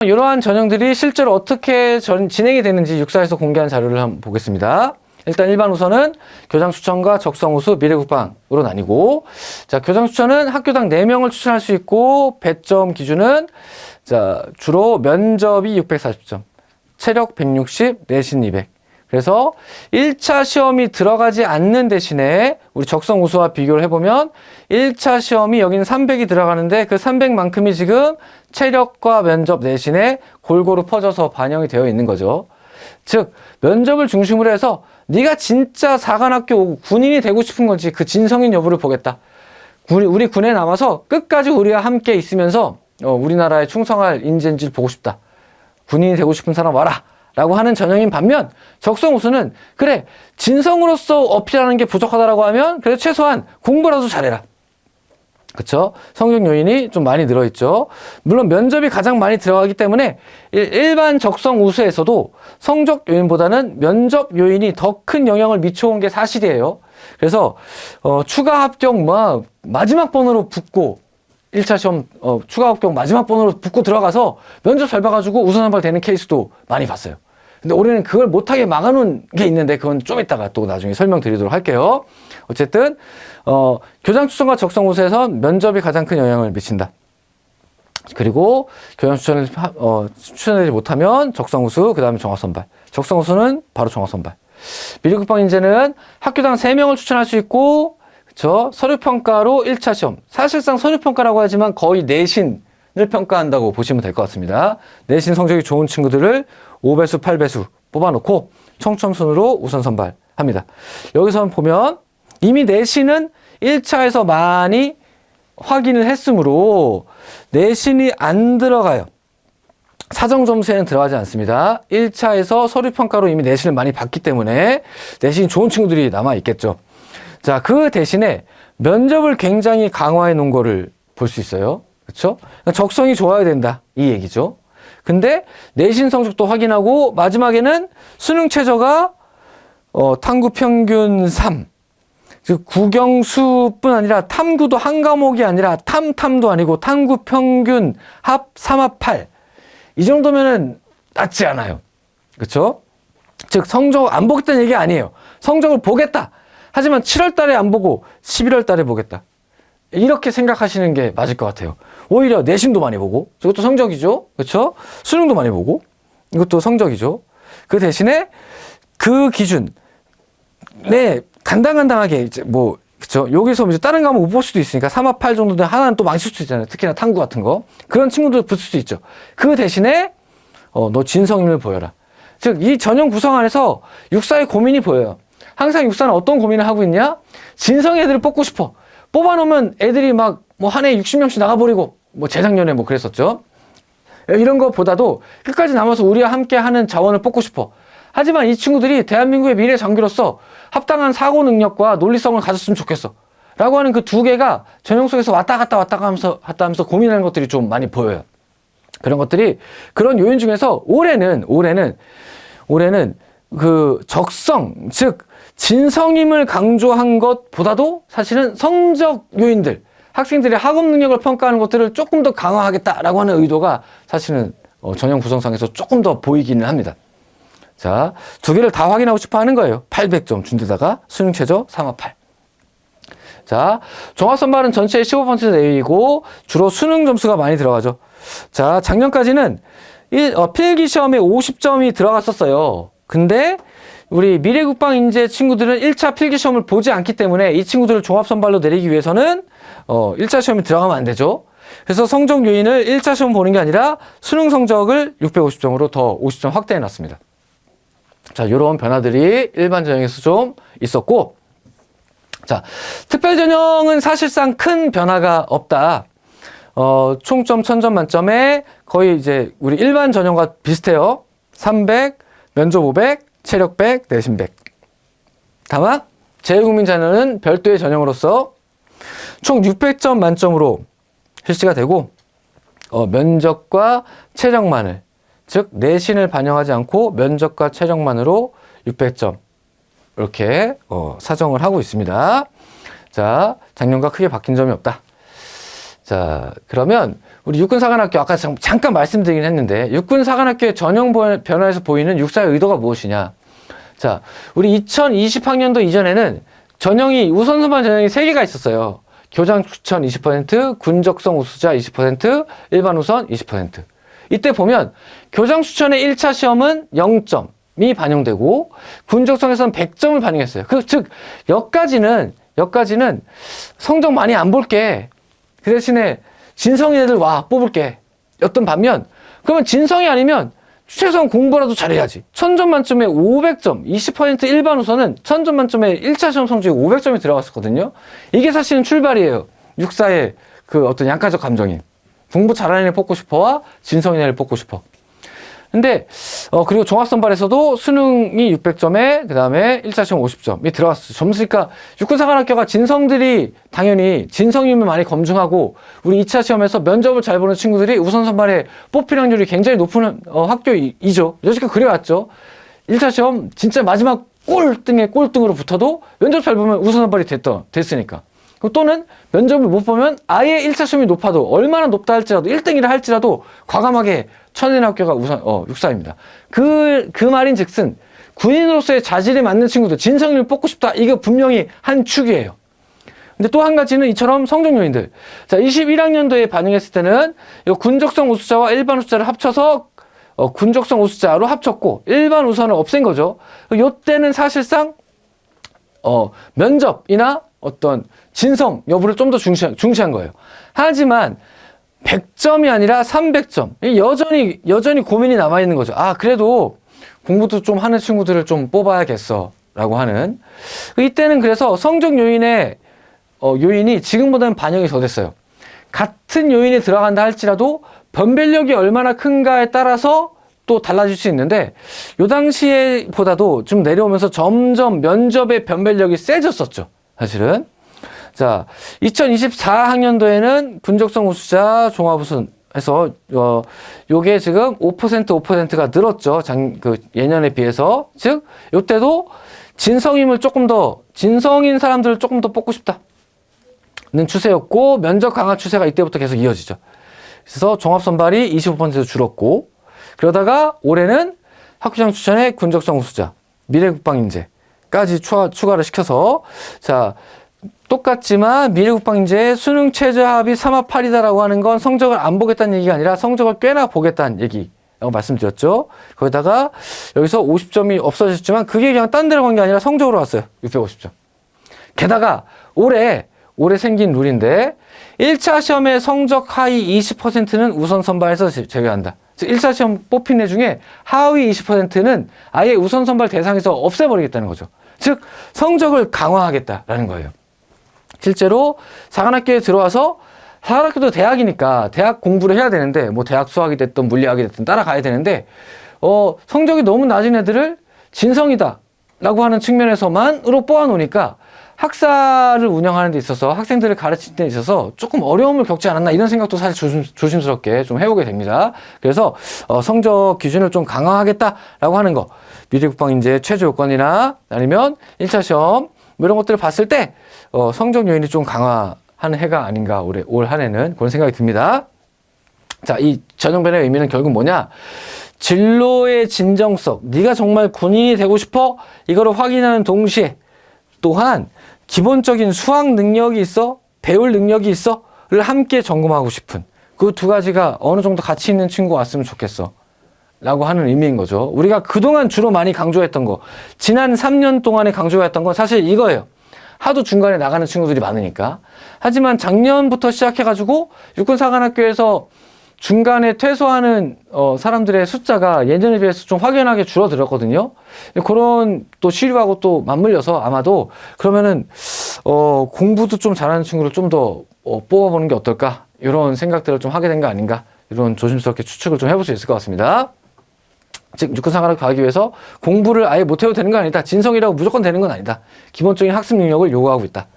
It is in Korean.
이러한 전형들이 실제로 어떻게 진행이 되는지 육사에서 공개한 자료를 한번 보겠습니다. 일단 일반 우선은 교장 추천과 적성 우수, 미래국방으로 나뉘고, 자, 교장 추천은 학교당 4명을 추천할 수 있고, 배점 기준은, 자, 주로 면접이 640점, 체력 160, 내신 200. 그래서 1차 시험이 들어가지 않는 대신에 우리 적성 우수와 비교를 해보면 1차 시험이 여기는 300이 들어가는데 그 300만큼이 지금 체력과 면접 내신에 골고루 퍼져서 반영이 되어 있는 거죠. 즉 면접을 중심으로 해서 네가 진짜 사관학교 오고 군인이 되고 싶은 건지 그 진성인 여부를 보겠다. 우리 군에 남아서 끝까지 우리와 함께 있으면서 우리나라에 충성할 인재인지를 보고 싶다. 군인이 되고 싶은 사람 와라. 라고 하는 전형인 반면 적성 우수는 그래 진성으로서 어필하는 게 부족하다라고 하면 그래도 최소한 공부라도 잘해라. 그쵸? 성적 요인이 좀 많이 들어있죠. 물론 면접이 가장 많이 들어가기 때문에 일반 적성 우수에서도 성적 요인보다는 면접 요인이 더 큰 영향을 미쳐온 게 사실이에요. 그래서 추가 합격 마지막 번호로 붙고 1차 시험 추가 합격 마지막 번호로 붙고 들어가서 면접 잘 봐가지고 우선 한 발 되는 케이스도 많이 봤어요. 근데 올해는 그걸 못하게 막아놓은 게 있는데 그건 좀 이따가 또 나중에 설명드리도록 할게요. 어쨌든 교장 추천과 적성 우수에서 면접이 가장 큰 영향을 미친다. 그리고 교장 추천을 추천하지 못하면 적성 우수, 그 다음에 종합 선발. 적성 우수는 바로 종합 선발. 미래국방 인재는 학교당 3명을 추천할 수 있고, 그쵸? 서류평가로 1차 시험. 사실상 서류평가라고 하지만 거의 내신을 평가한다고 보시면 될 것 같습니다. 내신 성적이 좋은 친구들을 5배수, 8배수 뽑아놓고 총점순으로 우선 선발합니다. 여기서 보면 이미 내신은 1차에서 많이 확인을 했으므로 내신이 안 들어가요. 사정 점수에는 들어가지 않습니다. 1차에서 서류평가로 이미 내신을 많이 봤기 때문에 내신이 좋은 친구들이 남아있겠죠. 자, 그 대신에 면접을 굉장히 강화해 놓은 거를 볼 수 있어요. 그렇죠? 적성이 좋아야 된다. 이 얘기죠. 근데 내신 성적도 확인하고 마지막에는 수능 최저가 탐구 평균 3. 즉 국영수뿐 아니라 탐구도 한 과목이 아니라 탐도 아니고 탐구 평균 합 3합 8. 이 정도면은 낮지 않아요. 그렇죠? 즉 성적 안 보겠다는 얘기 아니에요. 성적을 보겠다. 하지만 7월 달에 안 보고 11월 달에 보겠다. 이렇게 생각하시는 게 맞을 것 같아요. 오히려 내신도 많이 보고, 이것도 성적이죠. 그렇죠? 수능도 많이 보고, 이것도 성적이죠. 그 대신에 그 기준, 간당간당하게 이제 그쵸? 여기서 이제 다른 과목 못 볼 수도 있으니까 3합 8 정도는 하나는 또 망칠 수도 있잖아요. 특히나 탐구 같은 거. 그런 친구들 붙을 수도 있죠. 그 대신에 너 진성임을 보여라. 즉, 이 전형 구성 안에서 육사의 고민이 보여요. 항상 육사는 어떤 고민을 하고 있냐? 진성의 애들을 뽑고 싶어. 뽑아놓으면 애들이 한 해에 60명씩 나가버리고, 재작년에 그랬었죠. 이런 것보다도 끝까지 남아서 우리와 함께 하는 자원을 뽑고 싶어. 하지만 이 친구들이 대한민국의 미래 장기로서 합당한 사고 능력과 논리성을 가졌으면 좋겠어. 라고 하는 그 두 개가 전형 속에서 왔다 갔다 하면서 고민하는 것들이 좀 많이 보여요. 그런 요인 중에서 올해는 그 적성, 즉, 진성임을 강조한 것보다도 사실은 성적 요인들, 학생들의 학업 능력을 평가하는 것들을 조금 더 강화하겠다라고 하는 의도가 사실은 전형 구성상에서 조금 더 보이기는 합니다. 자, 두 개를 다 확인하고 싶어 하는 거예요. 800점 준 데다가 수능 최저 3합 8. 자, 종합선발은 전체의 15% 내외이고 주로 수능 점수가 많이 들어가죠. 자, 작년까지는 필기 시험에 50점이 들어갔었어요. 근데 우리 미래국방 인재 친구들은 1차 필기 시험을 보지 않기 때문에 이 친구들을 종합선발로 내리기 위해서는 1차 시험에 들어가면 안 되죠. 그래서 성적 요인을 1차 시험 보는 게 아니라 수능 성적을 650점으로 더 50점 확대해 놨습니다. 자, 이런 변화들이 일반 전형에서 좀 있었고, 자, 특별 전형은 사실상 큰 변화가 없다. 총점 1000점 만점에 거의 이제 우리 일반 전형과 비슷해요. 300, 면접 500, 체력 100, 내신 100. 다만 재외국민 자녀는 별도의 전형으로서 총 600점 만점으로 실시가 되고 면접과 체력만을, 즉 내신을 반영하지 않고 면접과 체력만으로 600점 이렇게 사정을 하고 있습니다. 자, 작년과 크게 바뀐 점이 없다. 자, 그러면 우리 육군사관학교 아까 잠깐 말씀드리긴 했는데 육군사관학교의 전형 변화에서 보이는 육사의 의도가 무엇이냐. 자, 우리 2020학년도 이전에는 전형이 우선선발 전형이 3개가 있었어요. 교장 추천 20%, 군적성 우수자 20%, 일반 우선 20%. 이때 보면 교장 추천의 1차 시험은 0점이 반영되고 군적성에서는 100점을 반영했어요. 즉 여기까지는 성적 많이 안 볼게. 그 대신에 진성인 애들 와 뽑을게. 였던 반면 그러면 진성이 아니면 최소한 공부라도 잘해야지. 1000점 만점에 500점, 20% 일반 우선은 1000점 만점에 1차 시험 성적이 500점이 들어갔었거든요. 이게 사실은 출발이에요. 육사의 그 어떤 양가적 감정이. 공부 잘하는 애 뽑고 싶어와 진성인 애를 뽑고 싶어. 근데 그리고 종합선발에서도 수능이 600점에 그 다음에 1차 시험 50점이 들어갔어요. 점수니까 육군사관학교가 진성들이 당연히 진성임을 많이 검증하고 우리 2차 시험에서 면접을 잘 보는 친구들이 우선 선발에 뽑힐 확률이 굉장히 높은 학교이죠. 여지까지 그래왔죠. 1차 시험 진짜 마지막 꼴등으로 붙어도 면접 잘 보면 우선 선발이 됐으니까. 또는 면접을 못 보면 아예 1차 시험이 높아도 얼마나 높다 할지라도 1등이라 할지라도 과감하게 쳐내는 학교가 육사입니다. 그 말인 즉슨 군인으로서의 자질에 맞는 친구들 진성인을 뽑고 싶다. 이거 분명히 한 축이에요. 근데 또 한 가지는 이처럼 성적 요인들. 자, 21학년도에 반영했을 때는 군적성 우수자와 일반 우수자를 합쳐서 군적성 우수자로 합쳤고 일반 우선을 없앤 거죠. 요때는 사실상 면접이나 어떤 진성 여부를 좀 더 중시한 거예요. 하지만 100점이 아니라 300점. 여전히 고민이 남아있는 거죠. 아, 그래도 공부도 좀 하는 친구들을 좀 뽑아야겠어. 라고 하는. 이때는 그래서 성적 요인이 지금보다는 반영이 더 됐어요. 같은 요인이 들어간다 할지라도 변별력이 얼마나 큰가에 따라서 또 달라질 수 있는데 요 당시에 보다도 좀 내려오면서 점점 면접의 변별력이 세졌었죠. 사실은. 자, 2024학년도에는 군적성 우수자 종합우선 해서 요게 지금 5%가 늘었죠. 예년에 비해서. 즉 요때도 진성인 사람들을 조금 더 뽑고 싶다는 추세였고 면접 강화 추세가 이때부터 계속 이어지죠. 그래서 종합선발이 25% 줄었고 그러다가 올해는 학교장 추천에 군적성 우수자, 미래국방인재까지 추가를 시켜서 자, 똑같지만 미래국방인재 수능 최저합이 3합 8이다라고 하는 건 성적을 안 보겠다는 얘기가 아니라 성적을 꽤나 보겠다는 얘기라고 말씀드렸죠. 거기다가 여기서 50점이 없어졌지만 그게 그냥 딴 데로 간 게 아니라 성적으로 왔어요. 650점. 게다가 올해 생긴 룰인데 1차 시험의 성적 하위 20%는 우선 선발에서 제외한다. 즉 1차 시험 뽑힌 애 중에 하위 20%는 아예 우선 선발 대상에서 없애버리겠다는 거죠. 즉 성적을 강화하겠다라는 거예요. 실제로 사관학교에 들어와서 사관학교도 대학이니까 대학 공부를 해야 되는데 뭐 대학 수학이 됐든 물리학이 됐든 따라가야 되는데 성적이 너무 낮은 애들을 진성이다 라고 하는 측면에서만으로 뽑아놓으니까 학사를 운영하는 데 있어서 학생들을 가르치는 데 있어서 조금 어려움을 겪지 않았나 이런 생각도 사실 조심스럽게 좀 해보게 됩니다. 그래서 성적 기준을 좀 강화하겠다라고 하는 거 미래국방인재 최저 요건이나 아니면 1차 시험 뭐 이런 것들을 봤을 때 성적 요인이 좀 강화하는 해가 아닌가 올 한 해는 그런 생각이 듭니다. 자, 이 전형변의 의미는 결국 뭐냐? 진로의 진정성, 네가 정말 군인이 되고 싶어? 이거를 확인하는 동시에 또한 기본적인 수학 능력이 있어? 배울 능력이 있어? 를 함께 점검하고 싶은 그 두 가지가 어느 정도 같이 있는 친구가 왔으면 좋겠어 라고 하는 의미인 거죠. 우리가 그동안 주로 많이 강조했던 거 지난 3년 동안에 강조했던 건 사실 이거예요. 하도 중간에 나가는 친구들이 많으니까. 하지만 작년부터 시작해가지고 육군사관학교에서 중간에 퇴소하는 사람들의 숫자가 예전에 비해서 좀 확연하게 줄어들었거든요. 그런 또 시류하고 또 맞물려서 아마도 그러면은 공부도 좀 잘하는 친구를 좀 더 뽑아보는 게 어떨까 이런 생각들을 좀 하게 된 거 아닌가 이런 조심스럽게 추측을 좀 해볼 수 있을 것 같습니다. 즉 육군사관학교 가기 위해서 공부를 아예 못해도 되는 건 아니다. 진성이라고 무조건 되는 건 아니다. 기본적인 학습 능력을 요구하고 있다.